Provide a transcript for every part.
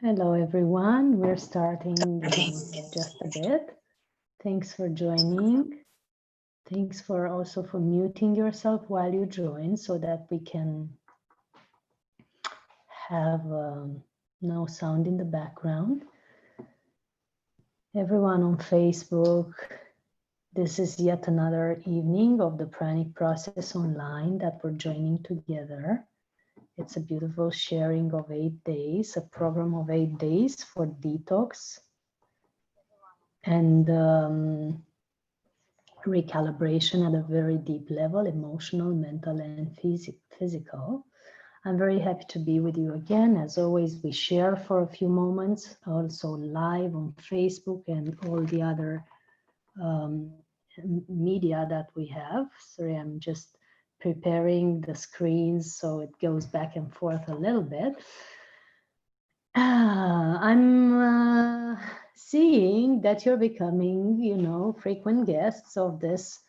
Hello, everyone. We're starting in just a bit. Thanks for joining. Thanks for also for muting yourself while you join so that we can have no sound in the background. Everyone on Facebook, this is yet another evening of the Pranic process online that we're joining together. It's a beautiful sharing of 8 days, a program of 8 days for detox and recalibration at a very deep level, emotional, mental, and physical. I'm very happy to be with you again. As always, we share for a few moments, also live on Facebook and all the other media that we have. Sorry, I'm just preparing the screens so it goes back and forth a little bit. I'm seeing that you're becoming, frequent guests of this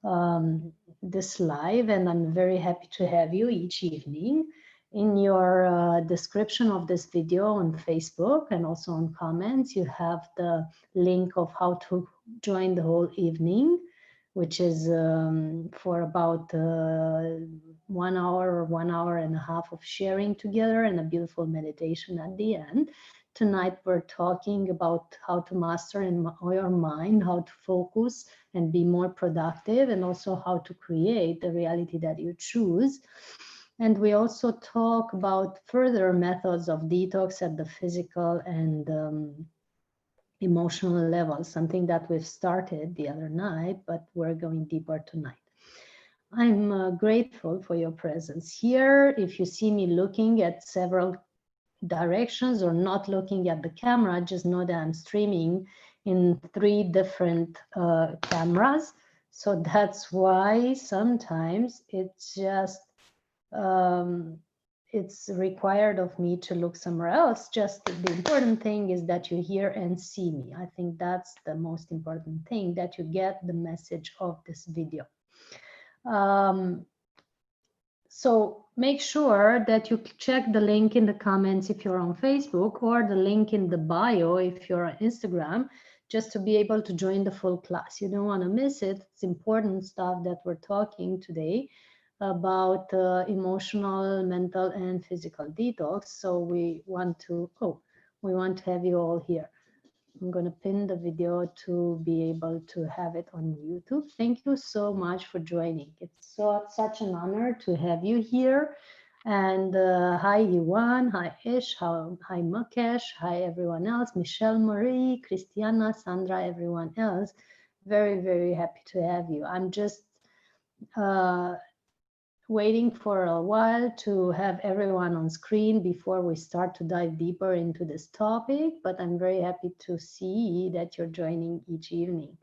live, and I'm very happy to have you each evening. In your description of this video on Facebook and also on comments, you have the link of how to join the whole evening, which is for about 1 hour or 1.5 hours of sharing together and a beautiful meditation at the end. Tonight, we're talking about how to master your mind, how to focus and be more productive, and also how to create the reality that you choose. And we also talk about further methods of detox at the physical and emotional level, something that we've started the other night, but we're going deeper tonight. I'm grateful for your presence here. If you see me looking at several directions or not looking at the camera, just know that I'm streaming in 3 different cameras. So that's why sometimes it's just it's required of me to look somewhere else. Just the important thing is that you hear and see me. I think that's the most important thing, that you get the message of this video. So make sure that you check the link in the comments if you're on Facebook, or the link in the bio if you're on Instagram, just to be able to join the full class. You don't want to miss it. It's important stuff that we're talking today about emotional, mental, and physical detox. So we want to have you all here. I'm going to pin the video to be able to have it on YouTube. Thank you so much for joining. It's such an honor to have you here. And hi, Yuan. Hi, Ish. Hi, Mukesh. Hi, everyone else. Michelle, Marie, Cristiana, Sandra, everyone else. Very, very happy to have you. I'm just waiting for a while to have everyone on screen before we start to dive deeper into this topic, but I'm very happy to see that you're joining each evening.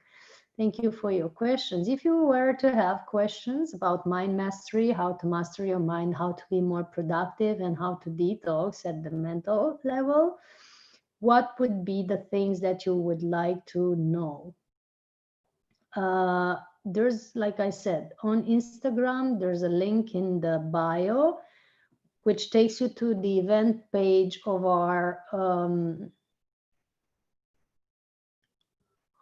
Thank you for your questions. If you were to have questions about mind mastery, how to master your mind, how to be more productive, and how to detox at the mental level, what would be the things that you would like to know? There's, like I said, on Instagram, there's a link in the bio, which takes you to the event page of our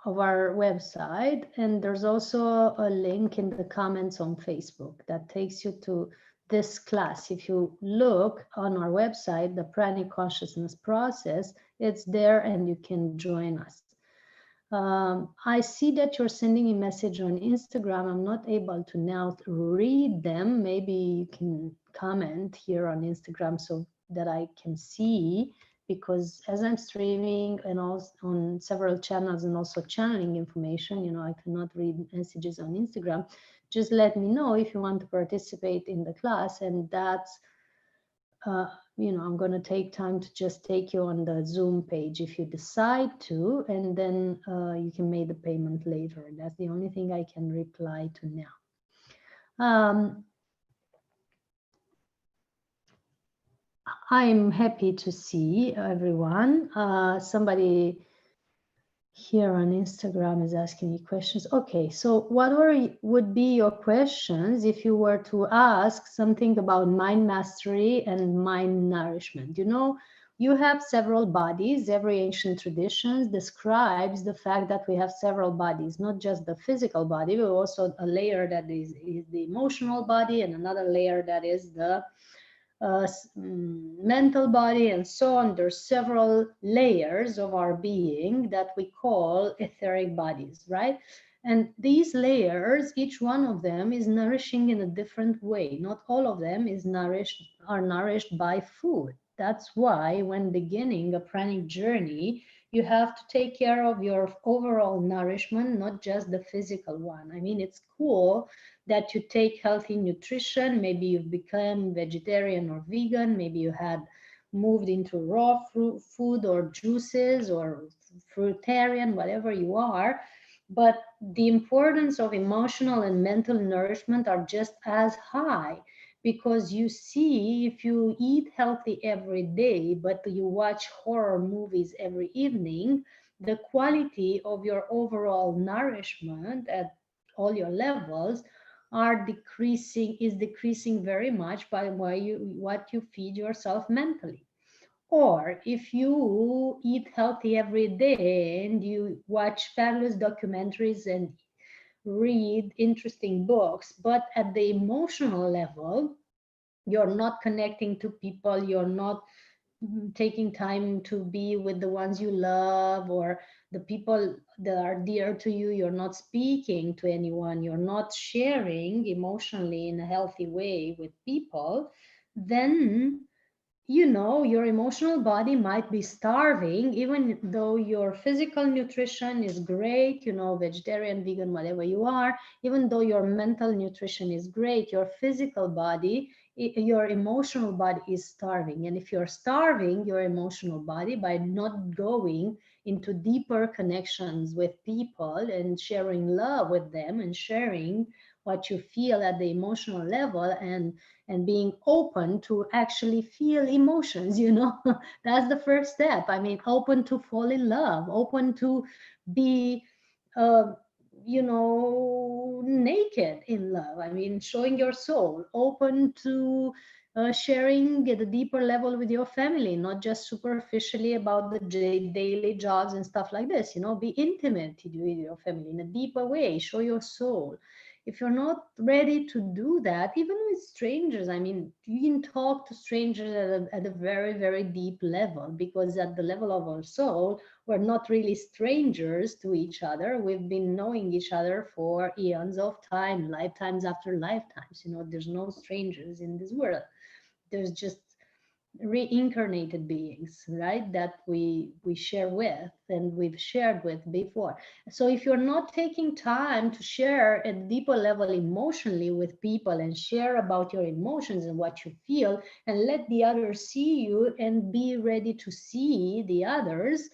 website. And there's also a link in the comments on Facebook that takes you to this class. If you look on our website, the Pranic Consciousness Process, it's there and you can join us. I see that you're sending a message on Instagram. I'm not able to now read them. Maybe you can comment here on Instagram so that I can see, because as I'm streaming and also on several channels and also channeling information, I cannot read messages on Instagram. Just let me know if you want to participate in the class, and that's I'm going to take time to just take you on the Zoom page if you decide to, and then you can make the payment later. That's the only thing I can reply to now. I'm happy to see everyone. Somebody here on Instagram is asking me questions. Okay, so what would be your questions if you were to ask something about mind mastery and mind nourishment? You have several bodies. Every ancient tradition describes the fact that we have several bodies, not just the physical body, but also a layer that is the emotional body, and another layer that is the mental body, and so on. There's several layers of our being that we call etheric bodies, right? And these layers, each one of them is nourishing in a different way. Not all of them are nourished by food. That's why when beginning a pranic journey, you have to take care of your overall nourishment, not just the physical one. I mean, it's cool that you take healthy nutrition. Maybe you've become vegetarian or vegan. Maybe you had moved into raw fruit, food or juices or fruitarian, whatever you are. But the importance of emotional and mental nourishment are just as high, because you see, if you eat healthy every day, but you watch horror movies every evening, the quality of your overall nourishment at all your levels is decreasing very much by what you feed yourself mentally. Or if you eat healthy every day and you watch fabulous documentaries and read interesting books, but at the emotional level, you're not connecting to people, you're not taking time to be with the ones you love, or the people that are dear to you, you're not speaking to anyone, you're not sharing emotionally in a healthy way with people, then your emotional body might be starving, even though your physical nutrition is great, vegetarian, vegan, whatever you are, even though your mental nutrition is great, your physical body, your emotional body is starving. And if you're starving your emotional body by not going into deeper connections with people and sharing love with them and sharing what you feel at the emotional level, and being open to actually feel emotions, that's the first step. I mean, open to fall in love, open to be uh, naked in love. I mean, showing your soul, open to sharing at a deeper level with your family, not just superficially about the daily jobs and stuff like this. Be intimate with your family in a deeper way, show your soul. If you're not ready to do that, even with strangers, I mean, you can talk to strangers at a very, very deep level, because at the level of our soul, we're not really strangers to each other. We've been knowing each other for eons of time, lifetimes after lifetimes. There's no strangers in this world. There's just reincarnated beings, right, that we share with and we've shared with before. So if you're not taking time to share at a deeper level emotionally with people and share about your emotions and what you feel, and let the others see you and be ready to see the others,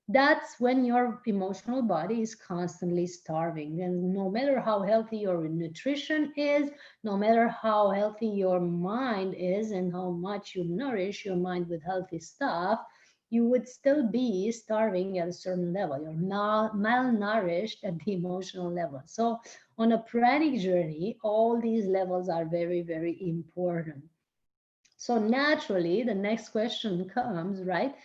that's when your emotional body is constantly starving. And no matter how healthy your nutrition is, no matter how healthy your mind is and how much you nourish your mind with healthy stuff, you would still be starving at a certain level. You're malnourished at the emotional level. So on a pranic journey, all these levels are very, very important. So naturally, the next question comes, right?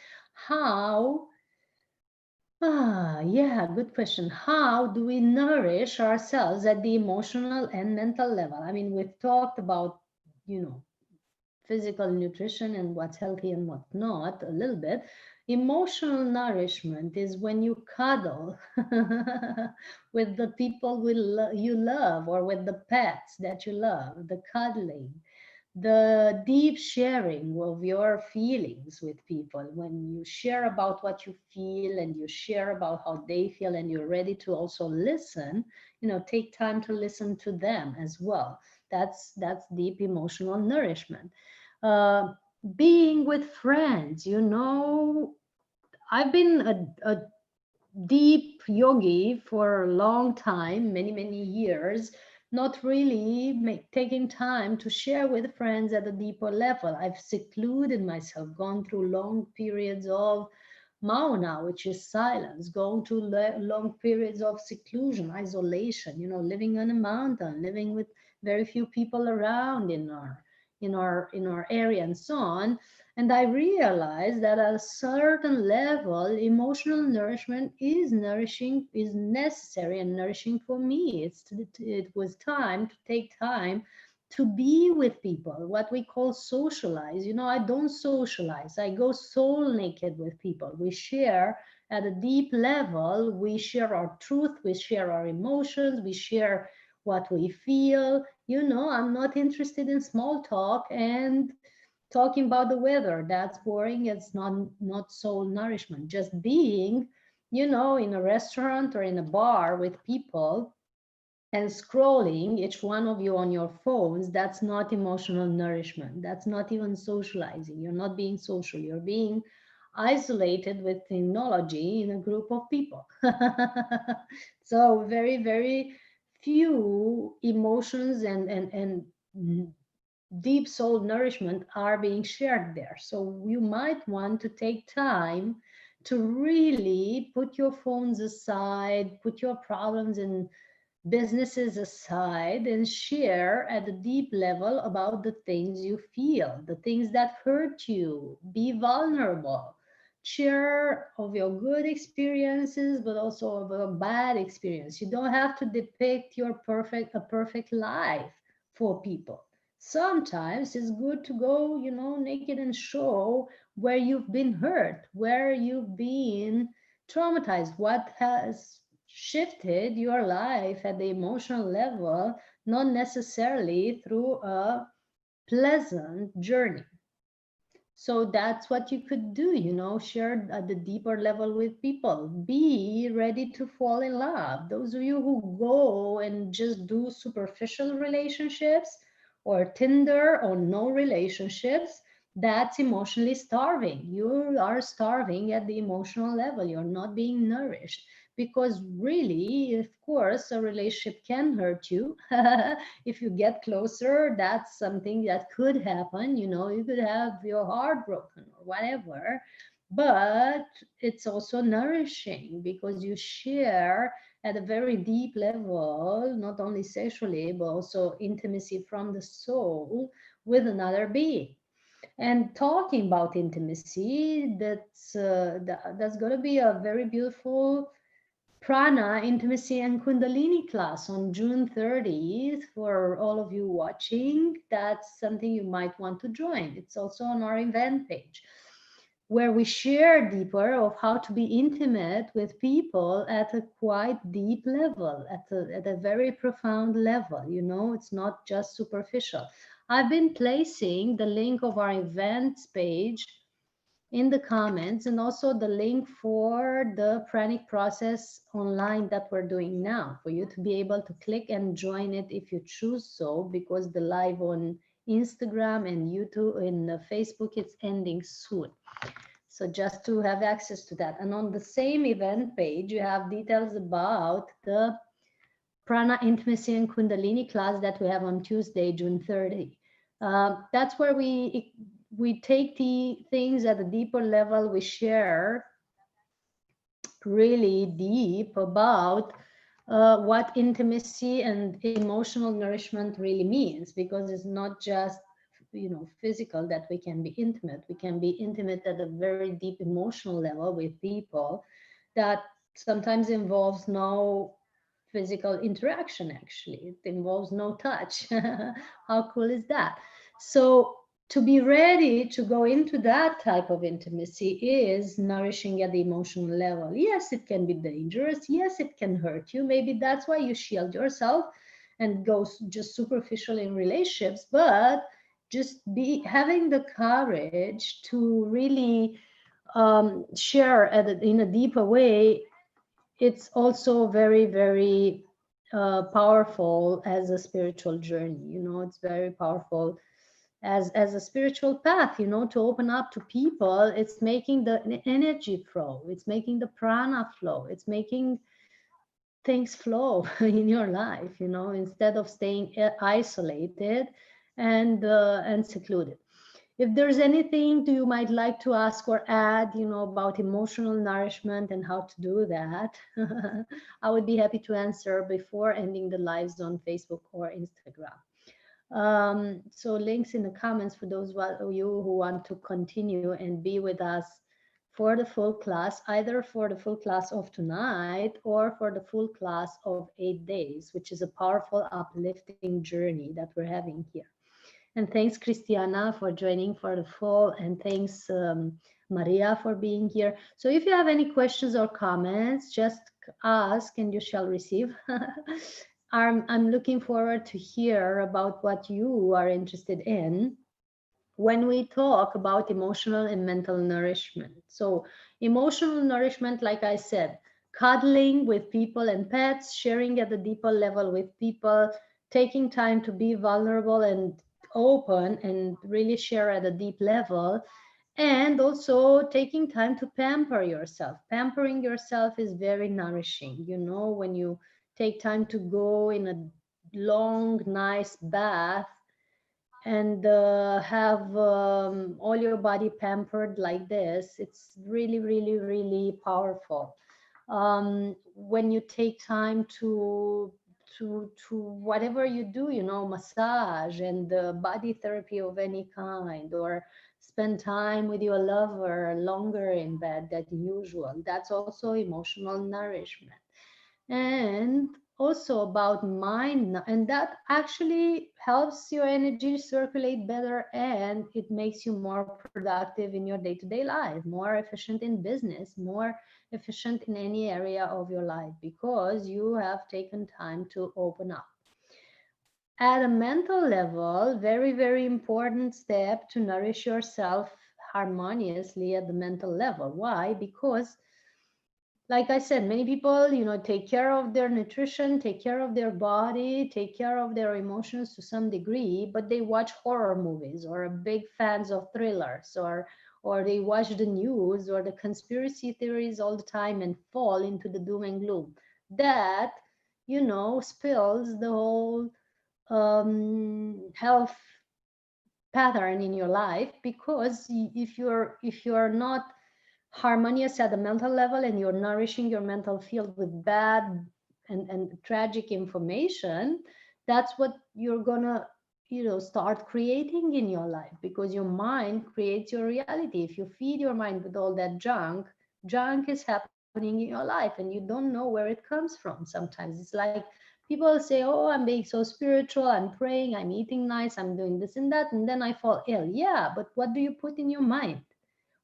Yeah, good question. How do we nourish ourselves at the emotional and mental level? I mean, we've talked about, physical nutrition and what's healthy and what's not a little bit. Emotional nourishment is when you cuddle with the people you love, or with the pets that you love, the cuddling, the deep sharing of your feelings with people. When you share about what you feel and you share about how they feel, and you're ready to also listen, take time to listen to them as well. That's deep emotional nourishment. uh, Being with friends, I've been a deep yogi for a long time, many, many years, not really taking time to share with friends at a deeper level. I've secluded myself, gone through long periods of mauna, which is silence, going to long periods of seclusion, isolation, living on a mountain, living with very few people around in our area and so on. And I realized that at a certain level, emotional nourishment is necessary and nourishing for me. It was time to take time to be with people, what we call socialize. You know, I don't socialize. I go soul naked with people. We share at a deep level. We share our truth. We share our emotions. We share what we feel. You know, I'm not interested in small talk and talking about the weather. That's boring. It's not soul nourishment. Just being, you know, in a restaurant or in a bar with people and scrolling, each one of you on your phones, that's not emotional nourishment. That's not even socializing. You're not being social. You're being isolated with technology in a group of people. So very, very few emotions and deep soul nourishment are being shared there. So you might want to take time to really put your phones aside, put your problems and businesses aside, and share at a deep level about the things you feel, the things that hurt you. Be vulnerable. Share of your good experiences, but also of a bad experience. You don't have to depict a perfect life for people. Sometimes it's good to go, you know, naked and show where you've been hurt, where you've been traumatized, what has shifted your life at the emotional level, not necessarily through a pleasant journey. So that's what you could do, you know, share at the deeper level with people. Be ready to fall in love. Those of you who go and just do superficial relationships or Tinder or no relationships, that's emotionally starving. You are starving at the emotional level. You're not being nourished because really, of course, a relationship can hurt you. If you get closer, that's something that could happen. You know, you could have your heart broken or whatever, but it's also nourishing because you share at a very deep level, not only sexually, but also intimacy from the soul with another being. And talking about intimacy, that's going to be a very beautiful Prana, Intimacy and Kundalini class on June 30th for all of you watching. That's something you might want to join. It's also on our event page where we share deeper of how to be intimate with people at a quite deep level, at a very profound level. You know, it's not just superficial. I've been placing the link of our events page in the comments and also the link for the Pranic process online that we're doing now for you to be able to click and join it if you choose so, because the live on Instagram and YouTube and Facebook is ending soon. So just to have access to that. And on the same event page, you have details about the Prana Intimacy and Kundalini class that we have on Tuesday, June 30. That's where we take the things at a deeper level. We share really deep about what intimacy and emotional nourishment really means, because it's not just, you know, physical that we can be intimate. We can be intimate at a very deep emotional level with people that sometimes involves no physical interaction. Actually, it involves no touch. How cool is that? So to be ready to go into that type of intimacy is nourishing at the emotional level. Yes, it can be dangerous. Yes, it can hurt you. Maybe that's why you shield yourself and go just superficial in relationships, but just be having the courage to really share in a deeper way. It's also very, very powerful as a spiritual journey. You know, it's very powerful as a spiritual path, you know, to open up to people. It's making the energy flow, it's making the prana flow, it's making things flow in your life, you know, instead of staying isolated and secluded. If there's anything you might like to ask or add, you know, about emotional nourishment and how to do that, I would be happy to answer before ending the lives on Facebook or Instagram. So links in the comments for those of you who want to continue and be with us for the full class, either for the full class of tonight or for the full class of 8 days, which is a powerful, uplifting journey that we're having here. And thanks, Cristiana, for joining for the full, and thanks, Maria, for being here. So if you have any questions or comments, just ask and you shall receive. I'm looking forward to hear about what you are interested in when we talk about emotional and mental nourishment. So emotional nourishment, like I said, cuddling with people and pets, sharing at a deeper level with people, taking time to be vulnerable and open and really share at a deep level, and also taking time to pamper yourself. Pampering yourself is very nourishing. When you take time to go in a long, nice bath and have all your body pampered like this, it's really, really, really powerful. When you take time to whatever you do, massage and body therapy of any kind, or spend time with your lover longer in bed than usual, that's also emotional nourishment. And also about mind, and that actually helps your energy circulate better, and it makes you more productive in your day-to-day life, more efficient in business, more efficient in any area of your life, because you have taken time to open up. At a mental level, very, very important step to nourish yourself harmoniously at the mental level. Why? Because, like I said, many people, take care of their nutrition, take care of their body, take care of their emotions to some degree, but they watch horror movies or are big fans of thrillers, or they watch the news or the conspiracy theories all the time and fall into the doom and gloom. That, spills the whole health pattern in your life, because if you're not harmonious at the mental level and you're nourishing your mental field with bad and tragic information, that's what you're gonna start creating in your life, because your mind creates your reality. If you feed your mind with all that junk is happening in your life and you don't know where it comes from. Sometimes it's like people say, oh, I'm being so spiritual, I'm praying, I'm eating nice, I'm doing this and that, and then I fall ill. Yeah, but what do you put in your mind?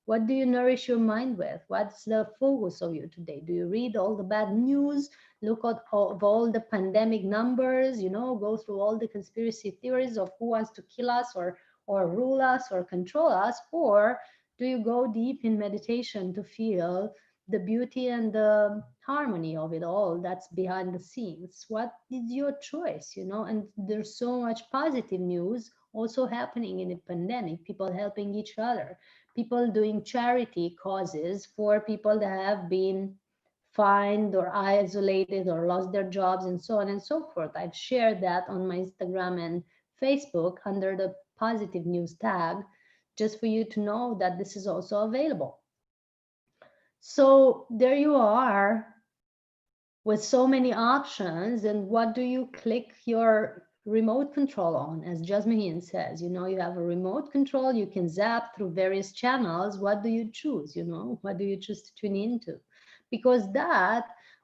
What do you nourish your mind with? What's the focus of you today? Do you read all the bad news? Look at all the pandemic numbers, go through all the conspiracy theories of who wants to kill us or rule us or control us? Or do you go deep in meditation to feel the beauty and the harmony of it all that's behind the scenes? What is your choice, And there's so much positive news also happening in the pandemic, people helping each other, people doing charity causes for people that have been fined or isolated or lost their jobs and so on and so forth. I've shared that on my Instagram and Facebook under the positive news tag, just for you to know that this is also available. So there you are with so many options. And what do you click your remote control on? As Jasmine says, you have a remote control, you can zap through various channels. What do you choose? What do you choose to tune into? Because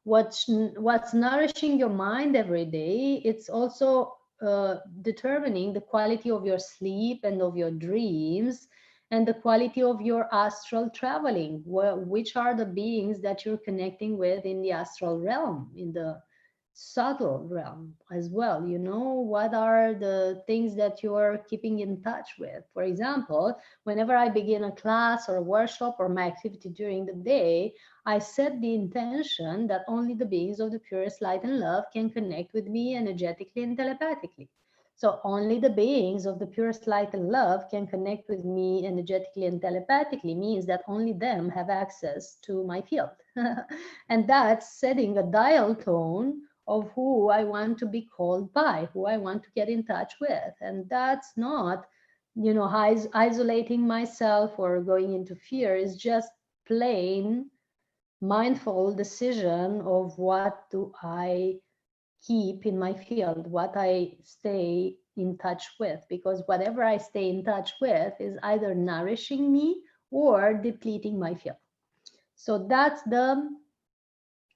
what's nourishing your mind every day, it's also determining the quality of your sleep and of your dreams, and the quality of your astral traveling. Which are the beings that you're connecting with in the astral realm, in the subtle realm as well? What are the things that you're keeping in touch with? For example, whenever I begin a class or a workshop or my activity during the day, I set the intention that only the beings of the purest light and love can connect with me energetically and telepathically. So only the beings of the purest light and love can connect with me energetically and telepathically, means that only them have access to my field. And that's setting a dial tone of who I want to be called by, who I want to get in touch with. And that's not, isolating myself or going into fear. It's just plain mindful decision of what do I keep in my field, what I stay in touch with, because whatever I stay in touch with is either nourishing me or depleting my field. So that's the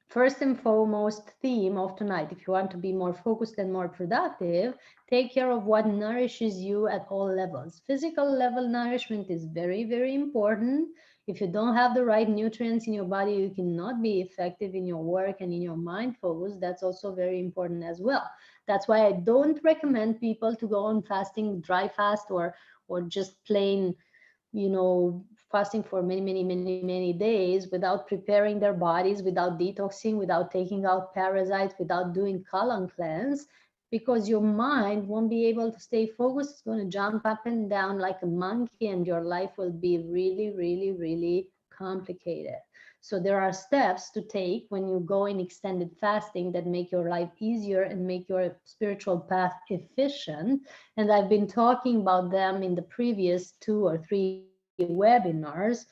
first and foremost theme of tonight. If you want to be more focused and more productive, take care of what nourishes you at all levels. Physical level nourishment is very, very important. If you don't have the right nutrients in your body, you cannot be effective in your work and in your mind focus. That's also very important as well. That's why I don't recommend people to go on fasting, dry fast, or just plain, fasting for many days without preparing their bodies, without detoxing, without taking out parasites, without doing colon cleanse, because your mind won't be able to stay focused. It's going to jump up and down like a monkey, and your life will be really complicated. So there are steps to take when you go in extended fasting that make your life easier and make your spiritual path efficient. And I've been talking about them in the previous 2 or 3 webinars,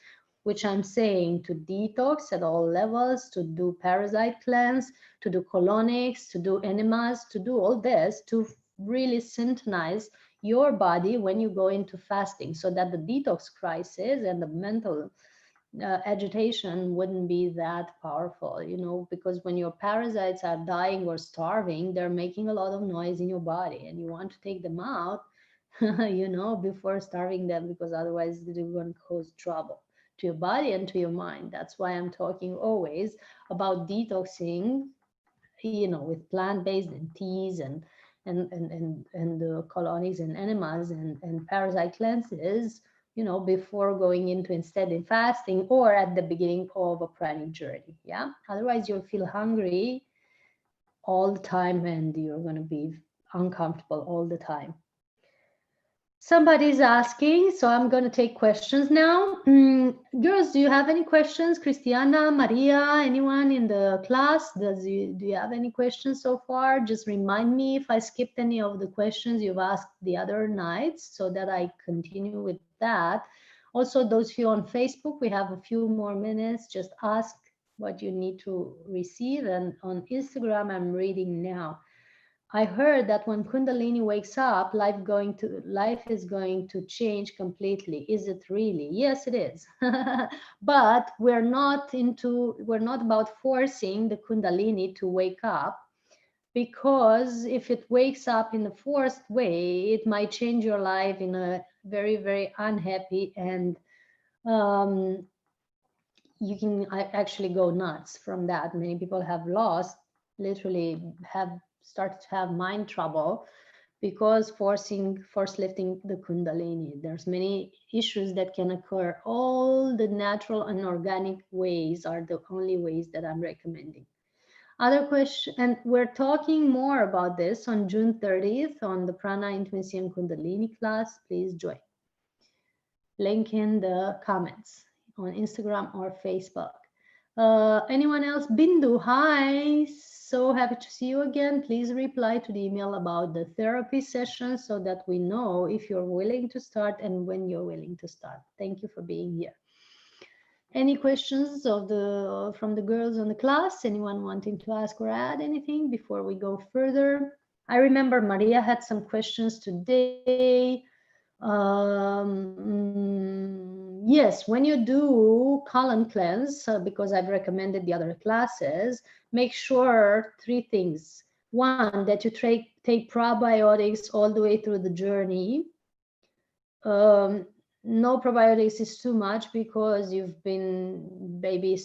which I'm saying to detox at all levels, to do parasite cleanse, to do colonics, to do enemas, to do all this to really syntonize your body when you go into fasting, so that the detox crisis and the mental agitation wouldn't be that powerful, because when your parasites are dying or starving, they're making a lot of noise in your body, and you want to take them out, before starving them, because otherwise they're going to cause trouble to your body and to your mind. That's why I'm talking always about detoxing, with plant-based and teas and the colonics and enemas and parasite cleanses, before going into instead in fasting or at the beginning of a pranic journey. Yeah. Otherwise, you'll feel hungry all the time and you're going to be uncomfortable all the time. Somebody's asking, so I'm going to take questions now. Girls, do you have any questions? Cristiana, Maria, anyone in the class? Do you have any questions so far? Just remind me if I skipped any of the questions you've asked the other nights so that I continue with that. Also, those of you on Facebook, we have a few more minutes. Just ask what you need to receive. And on Instagram, I'm reading now. I heard that when Kundalini wakes up, life is going to change completely. Is it really? Yes, it is. But we're not about forcing the Kundalini to wake up, because if it wakes up in a forced way, it might change your life in a very, very unhappy, and you can actually go nuts from that. Many people have started to have mind trouble because force lifting the Kundalini. There's many issues that can occur. All the natural and organic ways are the only ways that I'm recommending. Other question, and we're talking more about this on June 30th on the Prana, Intimacy and Kundalini class. Please join. Link in the comments on Instagram or Facebook. Anyone else? Bindu, hi. So happy to see you again. Please reply to the email about the therapy session so that we know if you're willing to start and when you're willing to start. Thank you for being here. Any questions from the girls in the class? Anyone wanting to ask or add anything before we go further? I remember Maria had some questions today. Yes, when you do colon cleanse, because I've recommended the other classes, make sure 3 things. 1, that you take probiotics all the way through the journey. No probiotics is too much because you've been maybe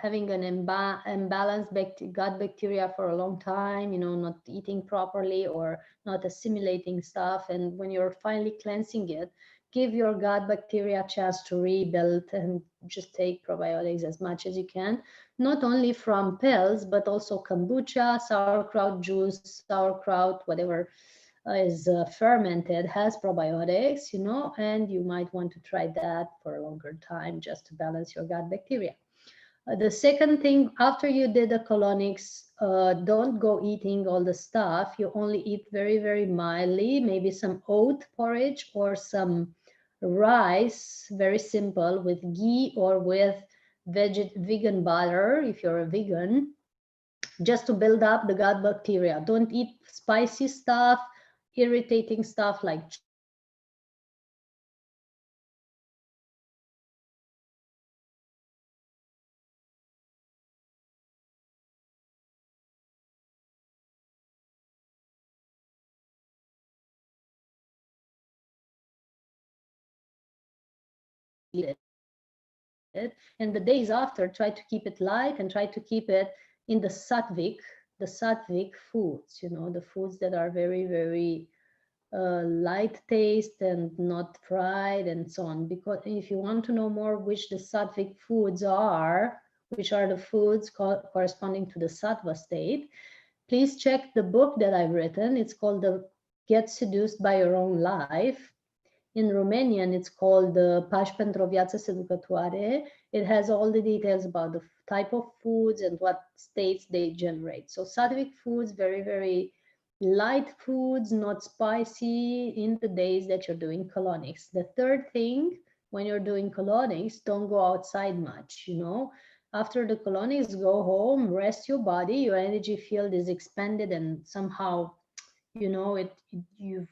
having an imbalanced gut bacteria for a long time, not eating properly or not assimilating stuff. And when you're finally cleansing it, give your gut bacteria a chance to rebuild, and just take probiotics as much as you can, not only from pills, but also kombucha, sauerkraut juice, sauerkraut, whatever is fermented has probiotics, and you might want to try that for a longer time just to balance your gut bacteria. The second thing, after you did the colonics, don't go eating all the stuff. You only eat very, very mildly, maybe some oat porridge or some rice, very simple, with ghee or with vegan butter if you're a vegan, just to build up the gut bacteria. Don't eat spicy stuff. irritating stuff like it, and the days after try to keep it light and try to keep it in the sattvic foods, you know, the foods that are very, very light taste and not fried and so on. Because if you want to know more which the sattvic foods are, which are the foods corresponding to the sattva state, please check the book that I've written. It's called the Get Seduced by Your Own Life. In Romanian, it's called the Pași pentru o viață seducătoare. It has all the details about the type of foods and what states they generate. So sattvic foods, very, very light foods, not spicy in the days that you're doing colonics. The third thing, when you're doing colonics, don't go outside much, you know. After the colonics, go home, rest your body, your energy field is expanded, and somehow, you know, you've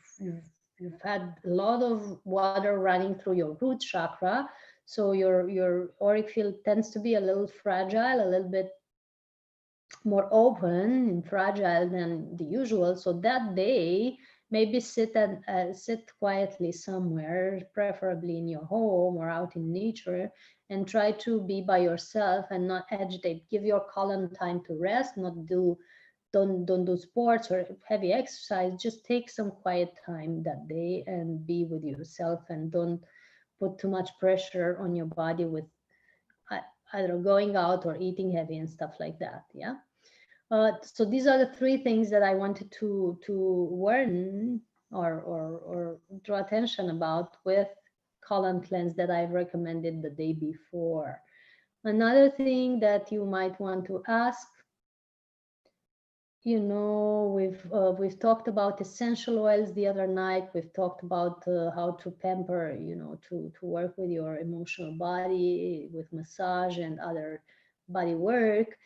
had a lot of water running through your root chakra, so your auric field tends to be a little fragile, a little bit more open and fragile than the usual. So that day, maybe sit quietly somewhere, preferably in your home or out in nature, and try to be by yourself and not agitate. Give your colon time to rest, don't do sports or heavy exercise. Just take some quiet time that day and be with yourself, and don't put too much pressure on your body with either going out or eating heavy and stuff like that. Yeah. So these are the three things that I wanted to warn or draw attention about with colon cleanse that I've recommended the day before. Another thing that you might want to ask, you know, we've talked about essential oils the other night. We've talked about how to pamper, you know, to work with your emotional body with massage and other body work.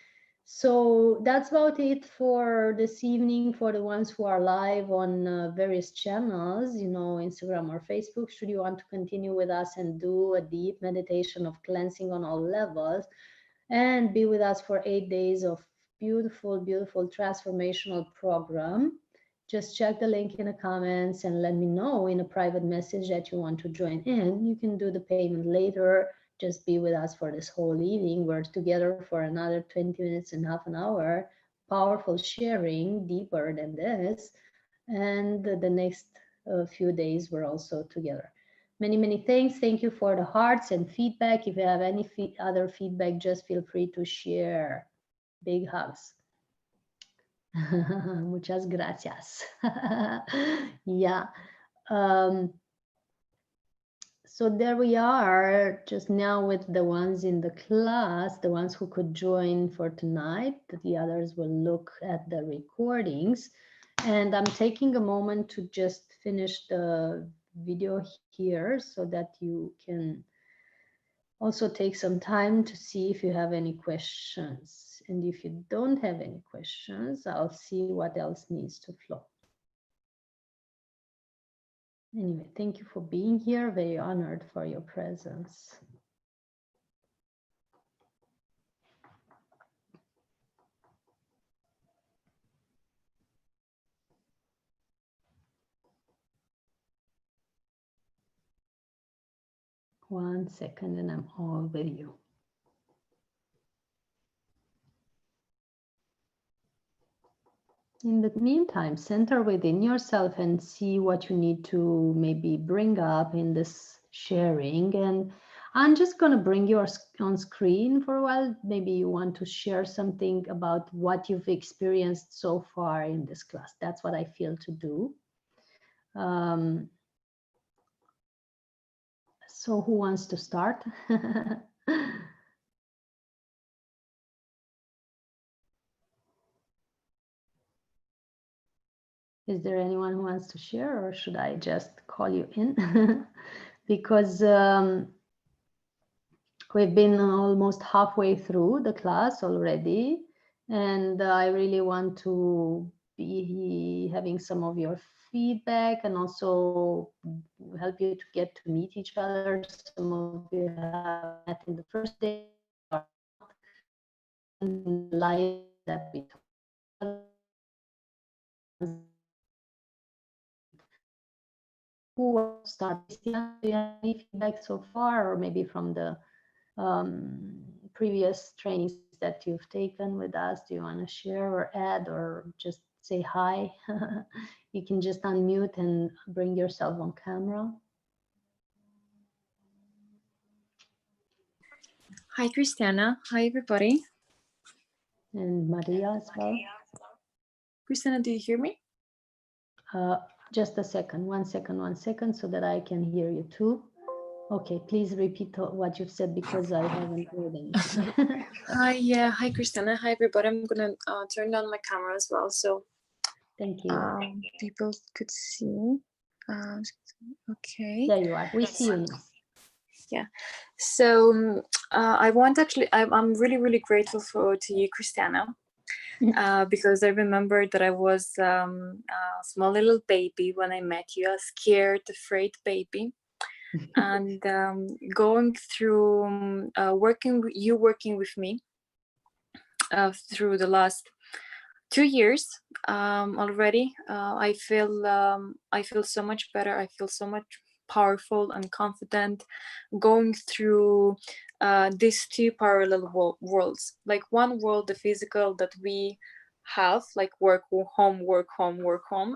So that's about it for this evening for the ones who are live on various channels, you know, Instagram or Facebook. Should you want to continue with us and do a deep meditation of cleansing on all levels and be with us for 8 days of beautiful, beautiful transformational program, just check the link in the comments and let me know in a private message that you want to join in. You can do the payment later. Just be with us for this whole evening. We're together for another 20 minutes and half an hour. Powerful sharing, deeper than this. And the next few days, we're also together. Many, many thanks. Thank you for the hearts and feedback. If you have any other feedback, just feel free to share. Big hugs. Muchas gracias. Yeah. So there we are, just now with the ones in the class, the ones who could join for tonight. The others will look at the recordings. And I'm taking a moment to just finish the video here so that you can also take some time to see if you have any questions. And if you don't have any questions, I'll see what else needs to flow. Anyway, thank you for being here. Very honored for your presence. One second and I'm all with you. In the meantime, center within yourself and see what you need to maybe bring up in this sharing. And I'm just going to bring you on screen for a while. Maybe you want to share something about what you've experienced so far in this class. That's what I feel to do. So who wants to start? Is there anyone who wants to share, or should I just call you in? Because we've been almost halfway through the class already, and I really want to be having some of your feedback and also help you to get to meet each other. Some of you have met in the first day or not, and live that we talk. Who start? Cristiana, do you have any feedback so far, or maybe from the previous trainings that you've taken with us? Do you want to share or add or just say hi? You can just unmute and bring yourself on camera. Hi, Cristiana. Hi, everybody. And Maria as well. Cristiana, do you hear me? Just a second, 1 second, 1 second, so that I can hear you too. Okay, please repeat what you've said because I haven't heard anything. Hi, Cristiana. Hi, everybody. I'm gonna turn on my camera as well, so thank you. People could see. Okay. There you are. We see you now. Yeah. So I'm really grateful to you, Cristiana, because I remember that I was a small little baby when I met you, a scared, afraid baby. And going through working with me through the last 2 years already, I feel so much better. I feel so much powerful and confident going through these two parallel worlds. Like one world, the physical that we have, like work home,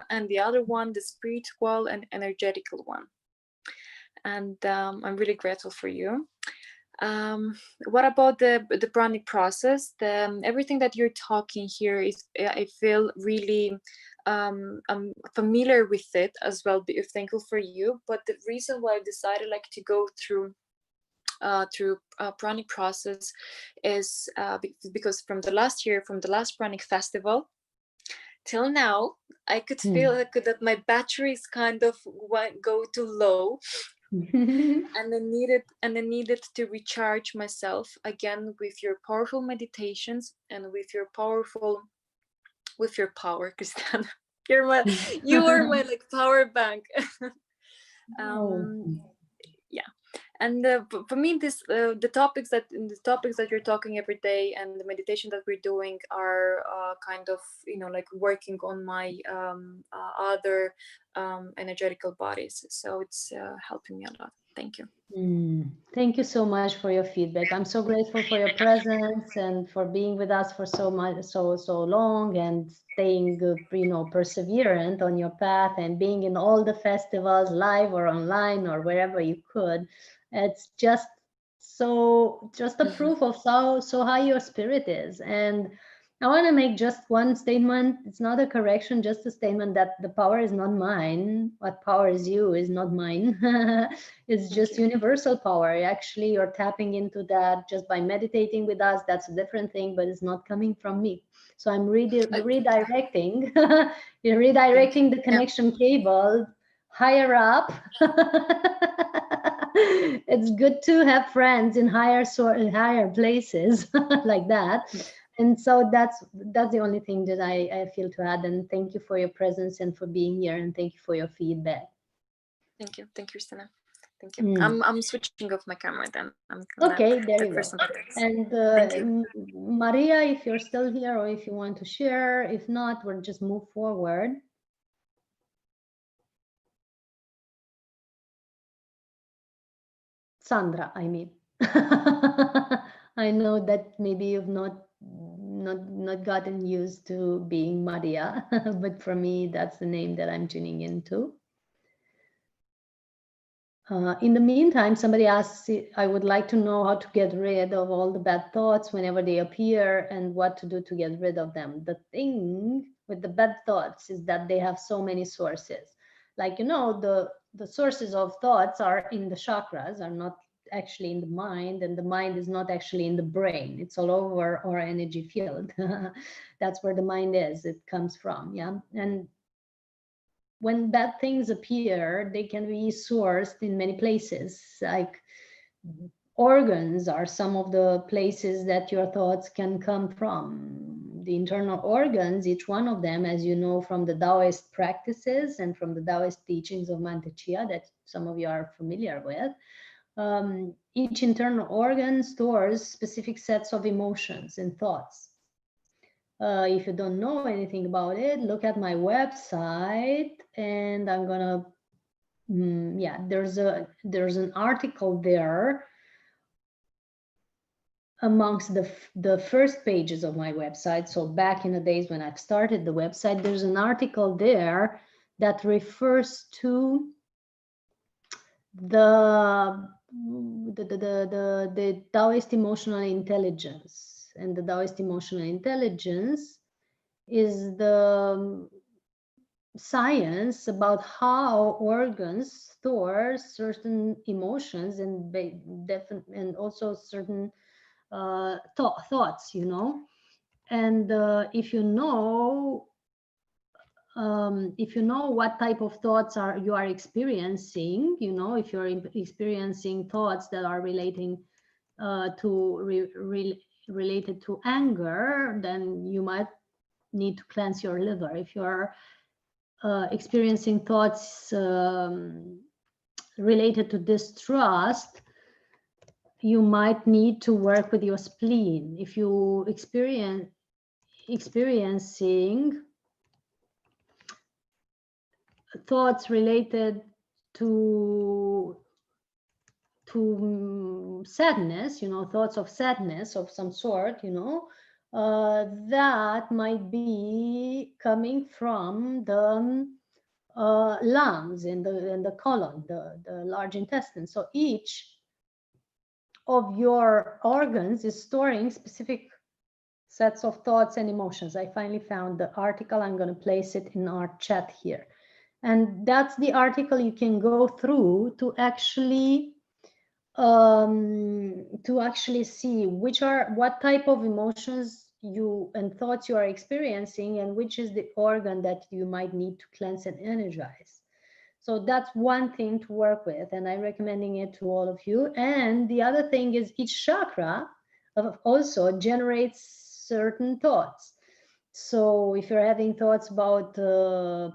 and the other one, the spiritual and energetical one. And I'm really grateful for you. What about the pranic process? Everything that you're talking here is, I feel really I'm familiar with it as well. Thankful for you. But the reason why I decided to go through pranic process is because from the last pranic festival till now, I could feel that my batteries kind of go too low. and I needed to recharge myself again with your powerful meditations and with your power, Cristiana. You are my power bank. Yeah. And for me, the topics that you're talking every day and the meditation that we're doing are kind of working on my other energetical bodies. So it's helping me a lot. Thank you. Thank you so much for your feedback. I'm so grateful for your presence and for being with us for so long and staying perseverant on your path and being in all the festivals, live or online or wherever you could. It's just a proof of so high your spirit is. And I want to make just one statement. It's not a correction, just a statement that the power is not mine. What powers you is not mine. It's just universal power. Actually, you're tapping into that just by meditating with us. That's a different thing, but it's not coming from me. So I'm redirecting. You're redirecting the connection cable higher up. It's good to have friends in higher places like that. And so that's the only thing that I feel to add. And thank you for your presence and for being here. And thank you for your feedback. Thank you, Christina. Thank you. I'm switching off my camera then. Okay, there you go. And Maria, if you're still here or if you want to share, if not, we'll just move forward. Sandra, I mean. I know that maybe you've not gotten used to being Maria, but for me, that's the name that I'm tuning into. In the meantime, somebody asks, I would like to know how to get rid of all the bad thoughts whenever they appear and what to do to get rid of them. The thing with the bad thoughts is that they have so many sources. Like, the sources of thoughts are in the chakras, are not actually in the mind, and the mind is not actually in the brain. It's all over our energy field. That's where the mind is. It comes from, yeah. And when bad things appear, they can be sourced in many places. Like organs are some of the places that your thoughts can come from. the internal organs, each one of them, as you know from the Taoist practices and from the Taoist teachings of Mantak Chia that some of you are familiar with, each internal organ stores specific sets of emotions and thoughts. If you don't know anything about it, look at my website, and I'm gonna, yeah, there's an article there amongst the first pages of my website. So back in the days when I've started the website, there's an article there that refers to the Taoist emotional intelligence. And the Taoist emotional intelligence is the science about how organs store certain emotions and also certain thoughts, you know. And if you know what type of thoughts you are experiencing, you know, if you're experiencing thoughts that are relating related to anger, then you might need to cleanse your liver. If you're experiencing thoughts related to distrust, you might need to work with your spleen. If you experiencing thoughts related to sadness, you know, thoughts of sadness of some sort, you know, that might be coming from the lungs and the colon, the large intestine. So each of your organs is storing specific sets of thoughts and emotions. I finally found the article. I'm going to place it in our chat here. And that's the article you can go through to actually see what type of emotions and thoughts you are experiencing, and which is the organ that you might need to cleanse and energize. So that's one thing to work with, and I'm recommending it to all of you. And the other thing is each chakra also generates certain thoughts. So if you're having thoughts about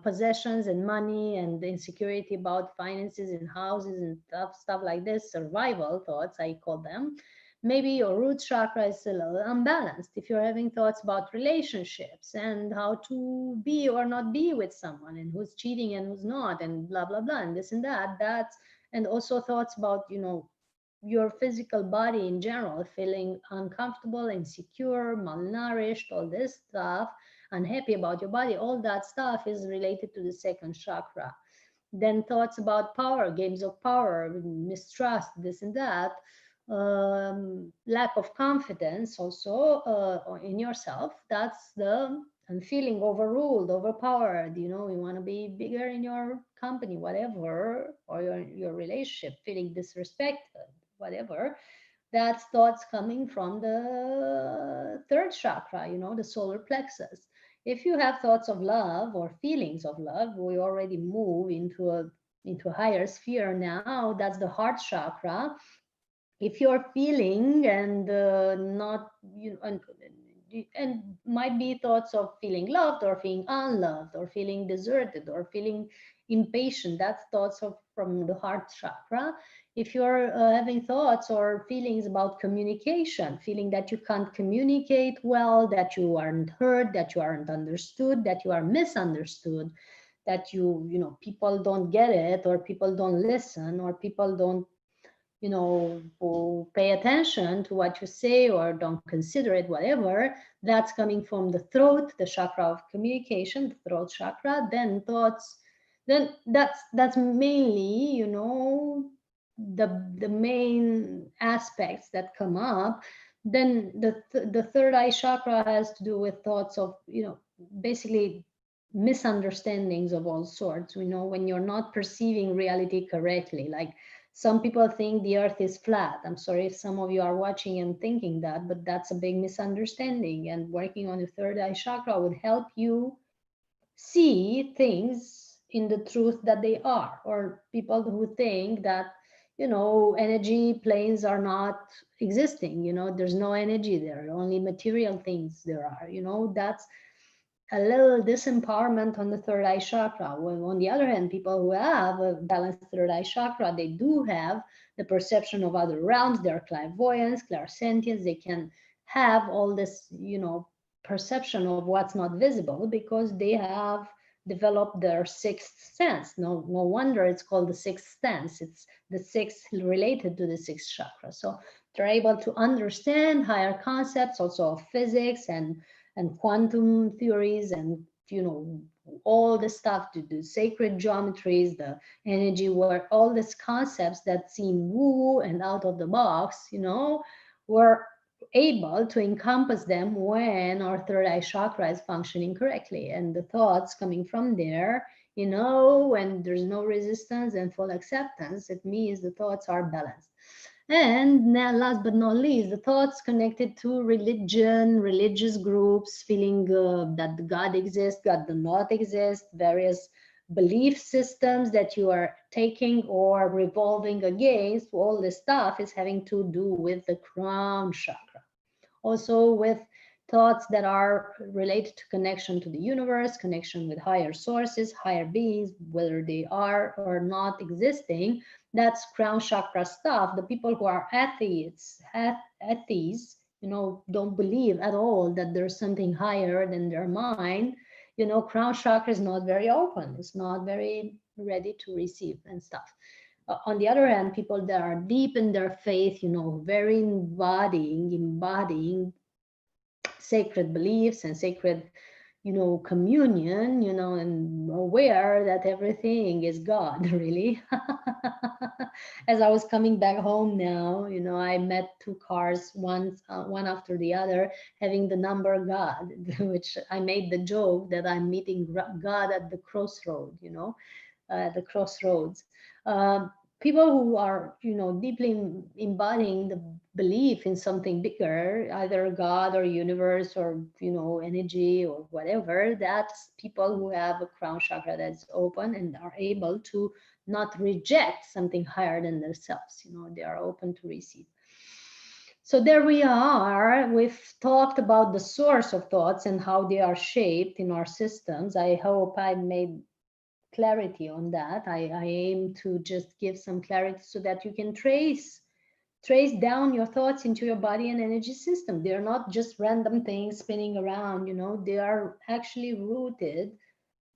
possessions and money and insecurity about finances and houses and stuff like this, survival thoughts, I call them, maybe your root chakra is a little unbalanced. If you're having thoughts about relationships and how to be or not be with someone, and who's cheating and who's not, and blah, blah, blah, and this and that, and also thoughts about, you know, your physical body in general, feeling uncomfortable, insecure, malnourished, all this stuff, unhappy about your body, all that stuff is related to the second chakra. Then thoughts about power, games of power, mistrust, this and that, lack of confidence also in yourself. That's and feeling overruled, overpowered, you know, you want to be bigger in your company, whatever, or your relationship, feeling disrespected, whatever. That's thoughts coming from the third chakra, you know, the solar plexus. If you have thoughts of love or feelings of love, we already move into a higher sphere now. That's the heart chakra. If you're feeling and not, you know, and might be thoughts of feeling loved or feeling unloved or feeling deserted or feeling impatient, that's thoughts from the heart chakra. If you're having thoughts or feelings about communication, feeling that you can't communicate well, that you aren't heard, that you aren't understood, that you are misunderstood, that you know, people don't get it, or people don't listen, or people don't, you know, pay attention to what you say or don't consider it, whatever, that's coming from the throat, the chakra of communication, the throat chakra. Then thoughts, then that's mainly, you know, the main aspects that come up. Then the third eye chakra has to do with thoughts of, you know, basically misunderstandings of all sorts. You know, when you're not perceiving reality correctly, like some people think the earth is flat. I'm sorry if some of you are watching and thinking that, but that's a big misunderstanding. And working on the third eye chakra would help you see things in the truth that they are. Or people who think that, energy planes are not existing. There's no energy there, only material things there are. That's a little disempowerment on the third eye chakra. Well, on the other hand, people who have a balanced third eye chakra, they do have the perception of other realms, their clairvoyance, clairsentience. They can have all this, perception of what's not visible because they have developed their sixth sense. No wonder it's called the sixth sense. It's the sixth related to the sixth chakra. So they're able to understand higher concepts also of physics and quantum theories and all the stuff, to the sacred geometries, the energy work, all these concepts that seem woo and out of the box, we're able to encompass them when our third eye chakra is functioning correctly, and the thoughts coming from there, when there's no resistance and full acceptance, it means the thoughts are balanced. And now, last but not least, the thoughts connected to religion, religious groups, feeling that God exists, God does not exist, various belief systems that you are taking or revolving against, all this stuff is having to do with the crown chakra. Also with thoughts that are related to connection to the universe, connection with higher sources, higher beings, whether they are or not existing. That's crown chakra stuff. The people who are atheists, don't believe at all that there's something higher than their mind. Crown chakra is not very open. It's not very ready to receive and stuff. On the other hand, people that are deep in their faith, very embodying sacred beliefs and sacred, communion, and aware that everything is God, really. As I was coming back home now, I met two cars, one after the other, having the number God, which I made the joke that I'm meeting God at the crossroad, the crossroads. People who are, deeply embodying the belief in something bigger, either God or universe or, energy or whatever, that's people who have a crown chakra that's open and are able to not reject something higher than themselves. They are open to receive. So there we are. We've talked about the source of thoughts and how they are shaped in our systems. I hope I made clarity on that. I aim to just give some clarity so that you can trace down your thoughts into your body and energy system. They're not just random things spinning around, they are actually rooted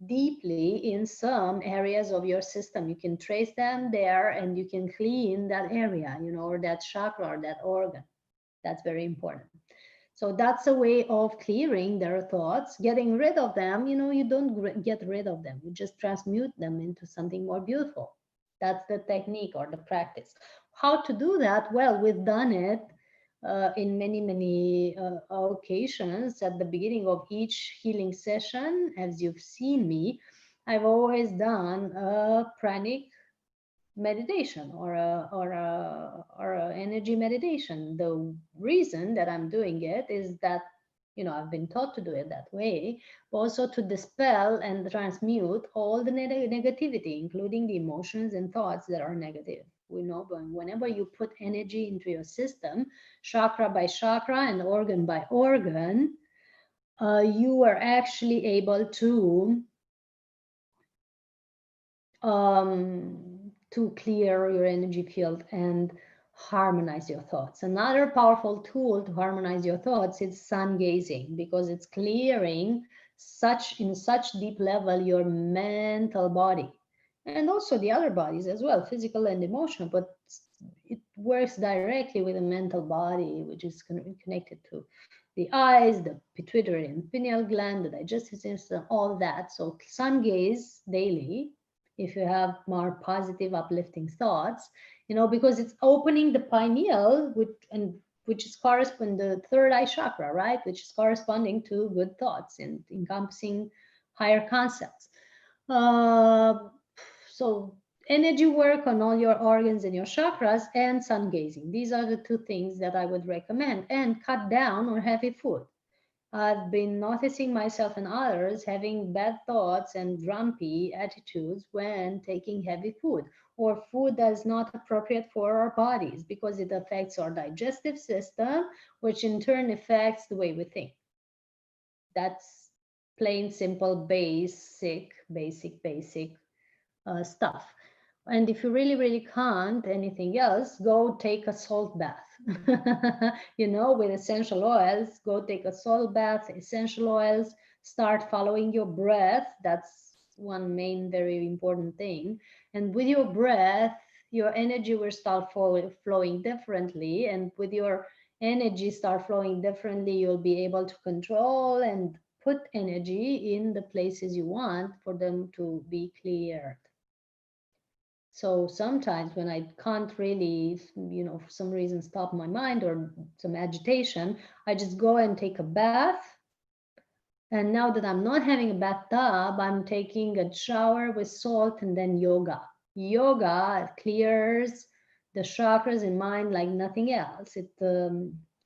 deeply in some areas of your system. You can trace them there and you can clean that area, or that chakra or that organ. That's very important. So that's a way of clearing their thoughts, getting rid of them. You don't get rid of them. You just transmute them into something more beautiful. That's the technique or the practice. How to do that? Well, we've done it in many occasions. At the beginning of each healing session, as you've seen me, I've always done a pranic meditation or a energy meditation. The reason that I'm doing it is that I've been taught to do it that way, but also to dispel and transmute all the negativity, including the emotions and thoughts that are negative. But whenever you put energy into your system, chakra by chakra and organ by organ, you are actually able to clear your energy field and harmonize your thoughts. Another powerful tool to harmonize your thoughts is sun gazing, because it's clearing in such deep level your mental body and also the other bodies as well, physical and emotional, but it works directly with the mental body, which is connected to the eyes, the pituitary and pineal gland, the digestive system, all that. So sun gaze daily if you have more positive, uplifting thoughts, because it's opening the pineal, which is corresponding the third eye chakra, right? Which is corresponding to good thoughts and encompassing higher concepts. So energy work on all your organs and your chakras and sun gazing. These are the two things that I would recommend. And cut down on heavy food. I've been noticing myself and others having bad thoughts and grumpy attitudes when taking heavy food, or food that is not appropriate for our bodies, because it affects our digestive system, which in turn affects the way we think. That's plain, simple, basic stuff. And if you really can't anything else, go take a salt bath. With essential oils, go take a salt bath, essential oils, start following your breath. That's one main very important thing. And with your breath, your energy will start flowing differently. And with your energy start flowing differently, you'll be able to control and put energy in the places you want for them to be cleared. So sometimes when I can't really, for some reason stop my mind or some agitation, I just go and take a bath. And now that I'm not having a bathtub, I'm taking a shower with salt and then yoga. Yoga clears the chakras in mind like nothing else. It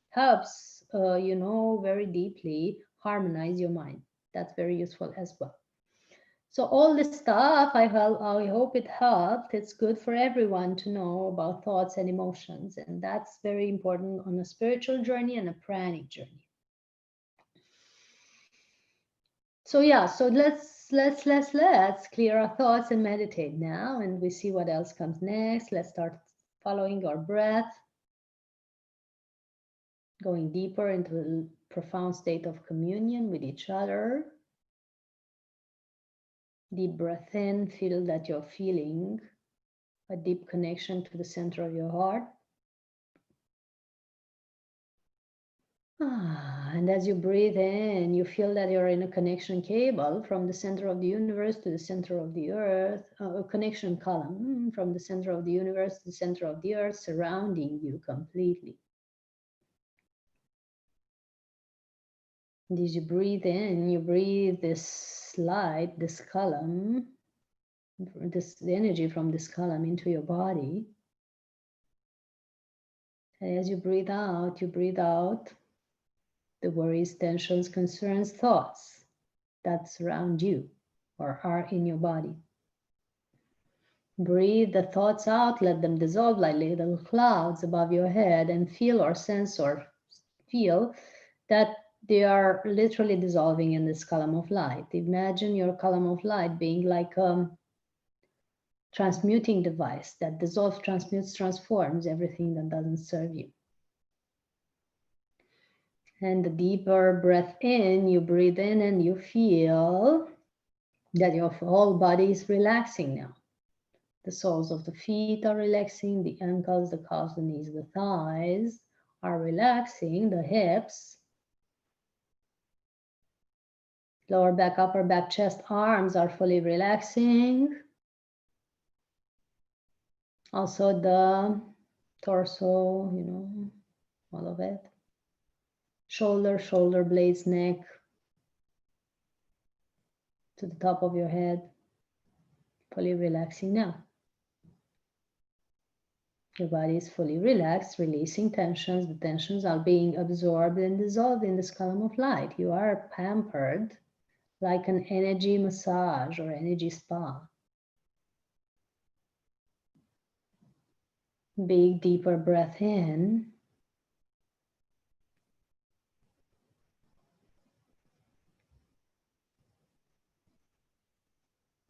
helps, very deeply harmonize your mind. That's very useful as well. So all this stuff, I hope it helped. It's good for everyone to know about thoughts and emotions. And that's very important on a spiritual journey and a pranic journey. So yeah, so let's clear our thoughts and meditate now. And we see what else comes next. Let's start following our breath, going deeper into a profound state of communion with each other. Deep breath in, feel that you're feeling a deep connection to the center of your heart. And as you breathe in, you feel that you're in a connection cable from the center of the universe to the center of the earth, a connection column from the center of the universe to the center of the earth, surrounding you completely. And as you breathe in, you breathe this light, this column, the energy from this column into your body. And as you breathe out the worries, tensions, concerns, thoughts that surround you or are in your body. Breathe the thoughts out, let them dissolve like little clouds above your head, and feel or sense or feel that they are literally dissolving in this column of light. Imagine your column of light being like a transmuting device that dissolves, transmutes, transforms everything that doesn't serve you. And the deeper breath in, you breathe in and you feel that your whole body is relaxing now. The soles of the feet are relaxing, the ankles, the calves, the knees, the thighs are relaxing, the hips, lower back, upper back, chest, arms are fully relaxing. Also the torso, all of it. Shoulder blades, neck, to the top of your head, fully relaxing now. Your body is fully relaxed, releasing tensions. The tensions are being absorbed and dissolved in this column of light. You are pampered like an energy massage or energy spa. Big, deeper breath in.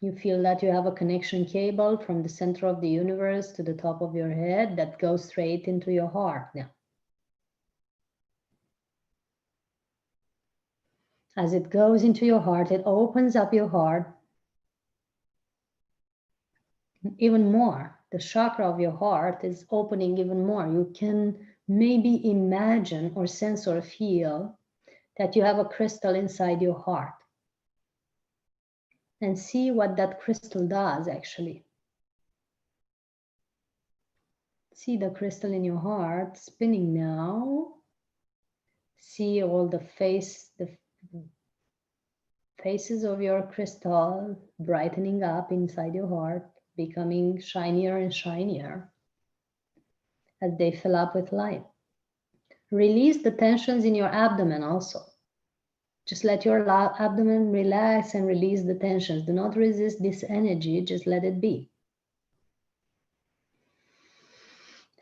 You feel that you have a connection cable from the center of the universe to the top of your head that goes straight into your heart now. As it goes into your heart, it opens up your heart even more. The chakra of your heart is opening even more. You can maybe imagine or sense or feel that you have a crystal inside your heart. And see what that crystal does actually. See the crystal in your heart spinning now. See all the faces of your crystal brightening up inside your heart, becoming shinier and shinier as they fill up with light. Release the tensions in your abdomen also. Just let your abdomen relax and release the tensions. Do not resist this energy, just let it be.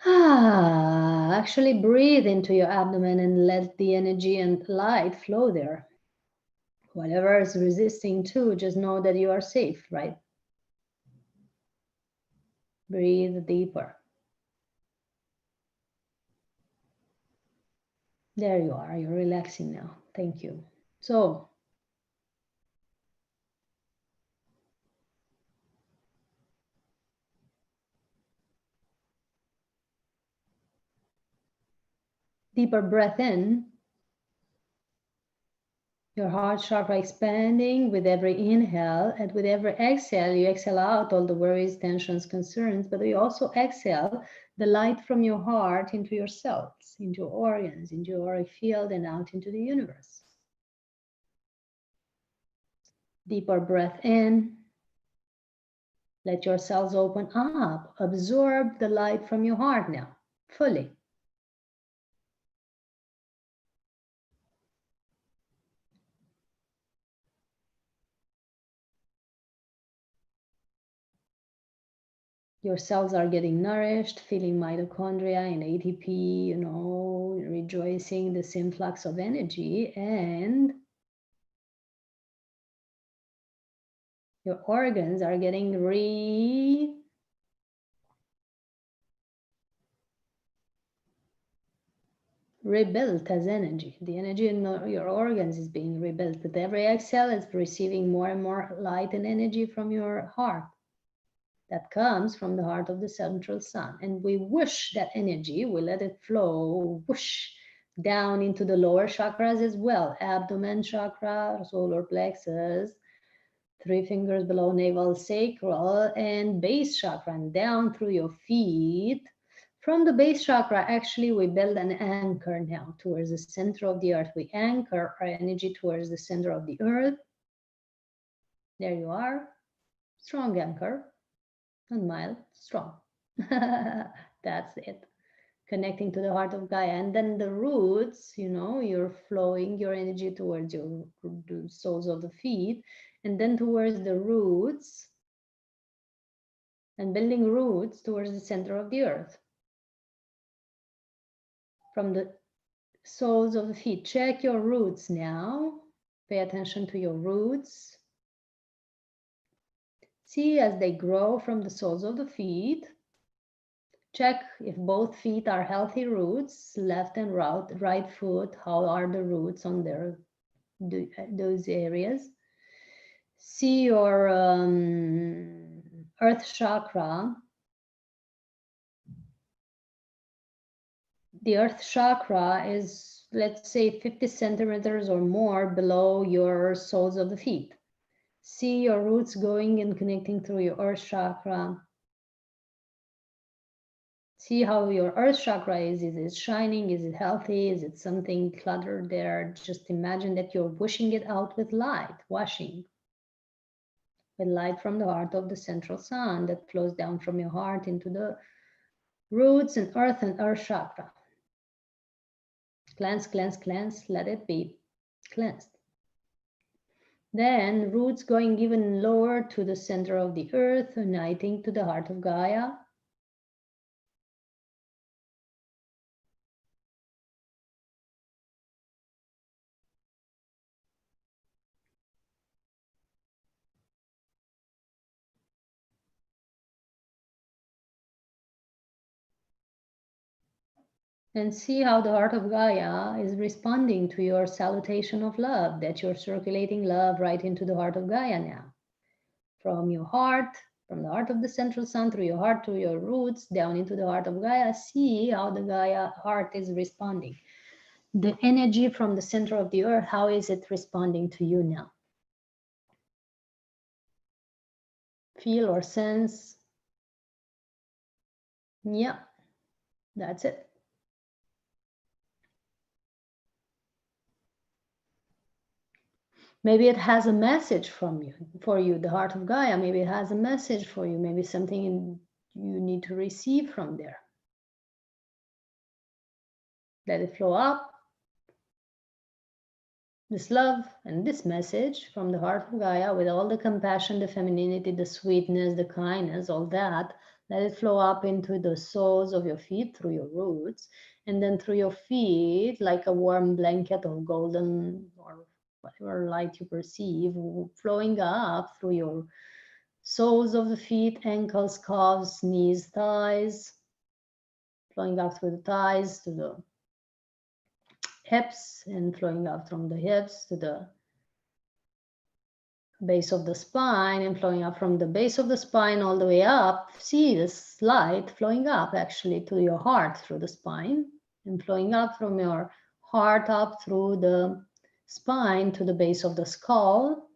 Actually breathe into your abdomen and let the energy and light flow there. Whatever is resisting to, just know that you are safe, right? Breathe deeper. There you are, you're relaxing now. Thank you. So, deeper breath in. Your heart chakra expanding with every inhale, and with every exhale, you exhale out all the worries, tensions, concerns, but you also exhale the light from your heart into your cells, into your organs, into your auric field, and out into the universe. Deeper breath in. Let your cells open up. Absorb the light from your heart now, fully. Your cells are getting nourished, feeling mitochondria and ATP, you know, rejoicing this influx of energy, and your organs are getting rebuilt as energy. The energy in your organs is being rebuilt. With every exhale, it's receiving more and more light and energy from your heart. That comes from the heart of the central sun. And we whoosh that energy, we let it flow, whoosh, down into the lower chakras as well. Abdomen chakra, solar plexus, 3 fingers below navel, sacral, and base chakra, and down through your feet. From the base chakra, actually, we build an anchor now towards the center of the earth. We anchor our energy towards the center of the earth. There you are. Strong anchor. And mild, strong. That's it. Connecting to the heart of Gaia. And then the roots, you know, you're flowing your energy towards your soles of the feet, and then towards the roots, and building roots towards the center of the earth. From the soles of the feet, check your roots now. Pay attention to your roots. See as they grow from the soles of the feet. Check if both feet are healthy roots, left and right foot, how are the roots on those areas. See your earth chakra. The earth chakra is, let's say, 50 centimeters or more below your soles of the feet. See your roots going and connecting through your earth chakra. See how your earth chakra is. Is it shining? Is it healthy? Is it something cluttered there? Just imagine that you're washing it out with light, washing with light from the heart of the central sun that flows down from your heart into the roots and earth chakra. Cleanse, cleanse, cleanse, let it be cleansed. Then roots going even lower to the center of the earth, uniting to the heart of Gaia. And see how the heart of Gaia is responding to your salutation of love, that you're circulating love right into the heart of Gaia now. From your heart, from the heart of the central sun, through your heart to your roots, down into the heart of Gaia. See how the Gaia heart is responding. The energy from the center of the earth, how is it responding to you now? Feel or sense? Yeah, that's it. Maybe it has a message for you, the heart of Gaia. Maybe it has a message for you. Maybe something you need to receive from there. Let it flow up. This love and this message from the heart of Gaia with all the compassion, the femininity, the sweetness, the kindness, all that. Let it flow up into the soles of your feet through your roots, and then through your feet, like a warm blanket of golden or whatever light you perceive, flowing up through your soles of the feet, ankles, calves, knees, thighs, flowing up through the thighs to the hips, and flowing up from the hips to the base of the spine, and flowing up from the base of the spine all the way up. See this light flowing up actually to your heart through the spine, and flowing up from your heart up through the spine to the base of the skull,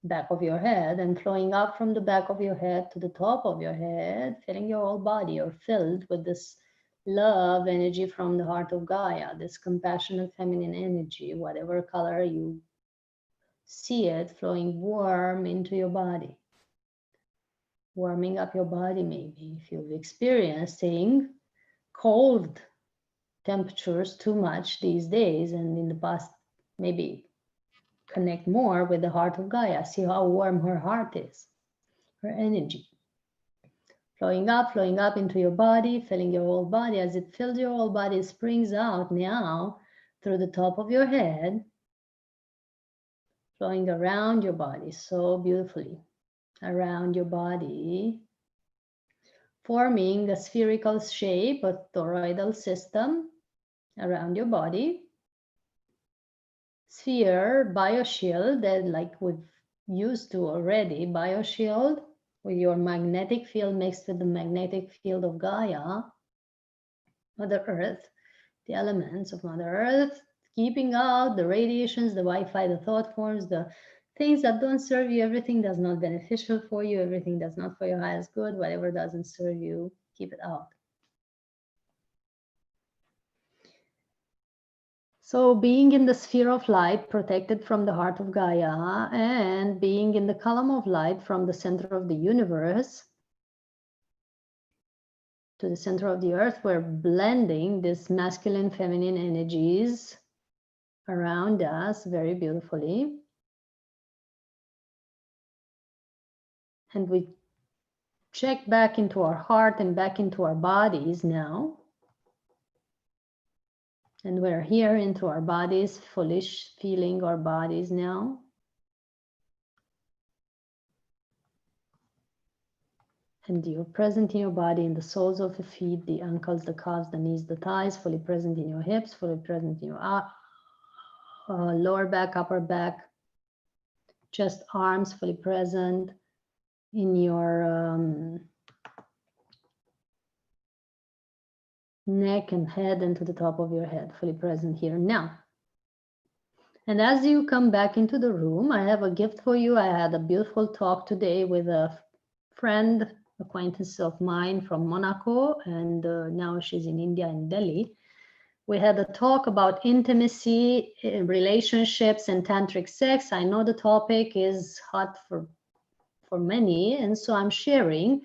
back of your head, and flowing up from the back of your head to the top of your head, filling your whole body. You're filled with this love energy from the heart of Gaia, this compassionate feminine energy, whatever color you see it, flowing warm into your body, warming up your body. Maybe if you've experiencing cold temperatures too much these days, and in the past, maybe connect more with the heart of Gaia. See how warm her heart is, her energy. Flowing up into your body, filling your whole body. As it fills your whole body, it springs out now through the top of your head, flowing around your body so beautifully, around your body, forming a spherical shape, a toroidal system around your body. Sphere, bioshield, that like we've used to already, bioshield, with your magnetic field mixed with the magnetic field of Gaia, Mother Earth, the elements of Mother Earth, keeping out the radiations, the Wi-Fi, the thought forms, the things that don't serve you, everything that's not beneficial for you, everything that's not for your highest good, whatever doesn't serve you, keep it out. So being in the sphere of light, protected from the heart of Gaia, and being in the column of light from the center of the universe to the center of the earth, we're blending this masculine, feminine energies around us very beautifully. And we check back into our heart and back into our bodies now. And we're here into our bodies, fully feeling our bodies now. And you're present in your body, in the soles of the feet, the ankles, the calves, the knees, the thighs, fully present in your hips, fully present in your lower back, upper back, chest, arms, fully present in your neck and head, and to the top of your head, fully present here now. And as you come back into the room, I have a gift for you. I had a beautiful talk today with a friend, acquaintance of mine from Monaco, and now she's in India, in Delhi. We had a talk about intimacy, relationships, and tantric sex. I know the topic is hot for many, and so I'm sharing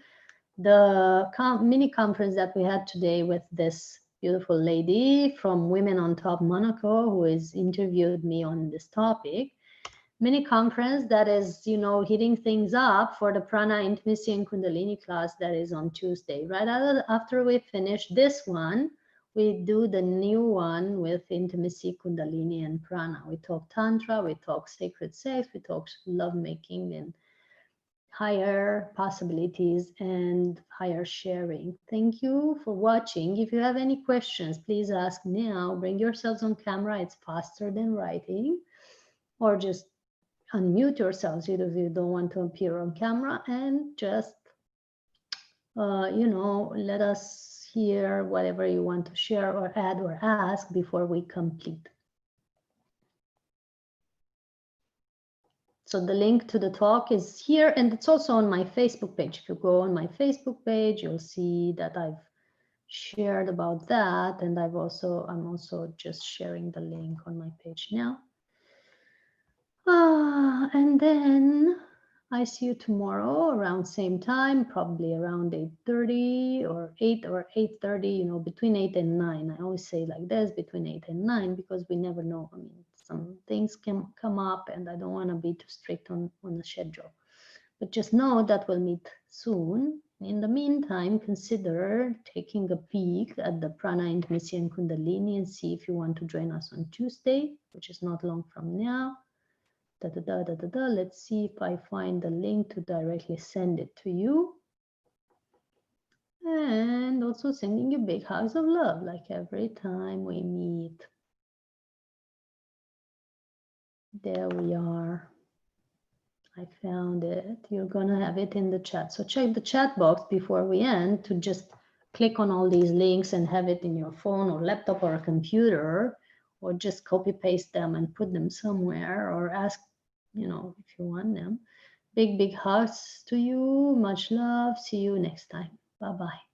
the mini conference that we had today with this beautiful lady from Women on Top Monaco, who has interviewed me on this topic. Mini conference that is, you know, hitting things up for the Prana, Intimacy, and Kundalini class that is on Tuesday. Right after we finish this one, we do the new one with Intimacy, Kundalini, and Prana. We talk Tantra, we talk sacred sex, we talk lovemaking, and higher possibilities and higher sharing. Thank you for watching. If you have any questions, please ask now. Bring yourselves on camera. It's faster than writing, or just unmute yourselves if you don't want to appear on camera, and just you know, let us hear whatever you want to share or add or ask before we complete. So the link to the talk is here, and it's also on my Facebook page. If you go on my Facebook page, you'll see that I've shared about that, and I'm also just sharing the link on my page now. And then I see you tomorrow around same time, probably around 8:30 or 8 or 8:30, you know, between 8 and 9. I always say like this, between 8 and 9, because we never know. I mean, some things can come up, and I don't want to be too strict on the schedule. But just know that we'll meet soon. In the meantime, consider taking a peek at the Prana, Intimacy and Kundalini and see if you want to join us on Tuesday, which is not long from now. Let's see if I find the link to directly send it to you. And also sending you big hugs of love, like every time we meet. There we are. I found it. You're gonna have it in the chat. So check the chat box before we end to just click on all these links and have it in your phone or laptop or a computer, or just copy paste them and put them somewhere, or ask, you know, if you want them. Big hugs to you. Much love. See you next time. Bye-bye.